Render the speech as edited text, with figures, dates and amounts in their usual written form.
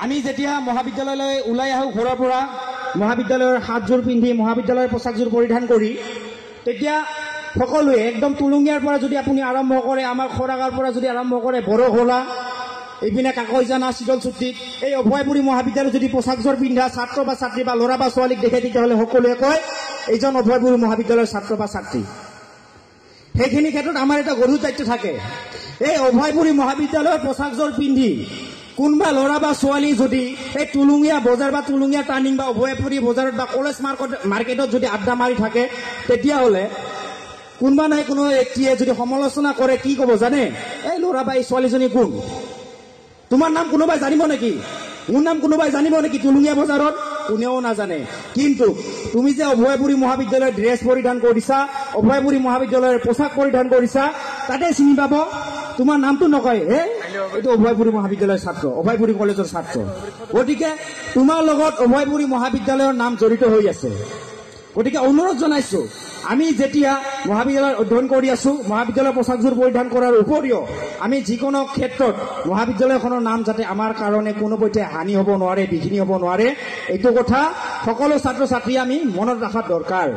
আমি যেতিয়া মহাবিদ্যালয়লৈ ওলাই আহোঁ ঘৰৰ পৰা মহাবিদ্যালয়ৰ সাজযোৰ পিন্ধি মহাবিদ্যালয়ৰ পোছাকযোৰ পৰিধান কৰি তেতিয়া সকলোৱে একদম তুলুঙিয়াৰ পৰা যদি আপুনি আৰম্ভ কৰে আমাৰ খৰাগাৰ পৰা যদি আৰম্ভ কৰে বৰঘোলা এইপিনে কাকৈজানা শীতল চুক্তিত এই অভয়পুৰী মহাবিদ্যালয় যদি পোছাকযোৰ পিন্ধা ছাত্ৰ বা ছাত্ৰী বা ল'ৰা বা ছোৱালীক দেখে তেতিয়াহ'লে সকলোৱে কয় এইজন অভয়পুৰী মহাবিদ্যালয়ৰ ছাত্ৰ বা ছাত্ৰী। সেইখিনি ক্ষেত্ৰত আমাৰ এটা গধুৰ দায়িত্ব থাকে। এই অভয়পুৰী মহাবিদ্যালয়ৰ পোছাকযোৰ পিন্ধি কোনোবা ল'ৰা বা ছোৱালী যদি এই তুলুঙীয়া বজাৰ বা তুলুঙীয়া টাৰ্ণিং বা অভয়পুৰী বজাৰত বা কলেজ মাৰ্কেটত যদি আড্ডা মাৰি থাকে তেতিয়াহ'লে কোনোবা নাই কোনো ব্যক্তিয়ে যদি সমালোচনা কৰে কি ক'ব জানে? এই ল'ৰা বা এই ছোৱালীজনী কোন? তোমাৰ নাম কোনোবাই জানিব নেকি? মোৰ নাম কোনোবাই জানিব নেকি? তুলুঙীয়া বজাৰত কোনেও নাজানে। কিন্তু তুমি যে অভয়পুৰী মহাবিদ্যালয়ৰ ড্ৰেছ পৰিধান কৰিছা, অভয়পুৰী মহাবিদ্যালয়ৰ পোছাক পৰিধান কৰিছা, তাতে চিনি পাব। তোমাৰ নামটো নকয়, হে এইটো অভয়পুৰী মহাবিদ্যালয়ৰ ছাত্ৰ, অভয়পুৰী কলেজৰ ছাত্ৰ। গতিকে তোমাৰ লগত অভয়পুৰী মহাবিদ্যালয়ৰ নাম জড়িত হৈ আছে। গতিকে অনুৰোধ জনাইছো, আমি যেতিয়া মহাবিদ্যালয়ত অধ্যয়ন কৰি আছো মহাবিদ্যালয়ৰ পোছাকযোৰ পৰিধান কৰাৰ উপৰিও আমি যিকোনো ক্ষেত্ৰত মহাবিদ্যালয়খনৰ নাম যাতে আমাৰ কাৰণে কোনোপধ্যে হানি হ'ব নোৱাৰে, বিঘিনি হ'ব নোৱাৰে, এইটো কথা সকলো ছাত্ৰ ছাত্ৰী আমি মনত ৰখাৰ দৰকাৰ।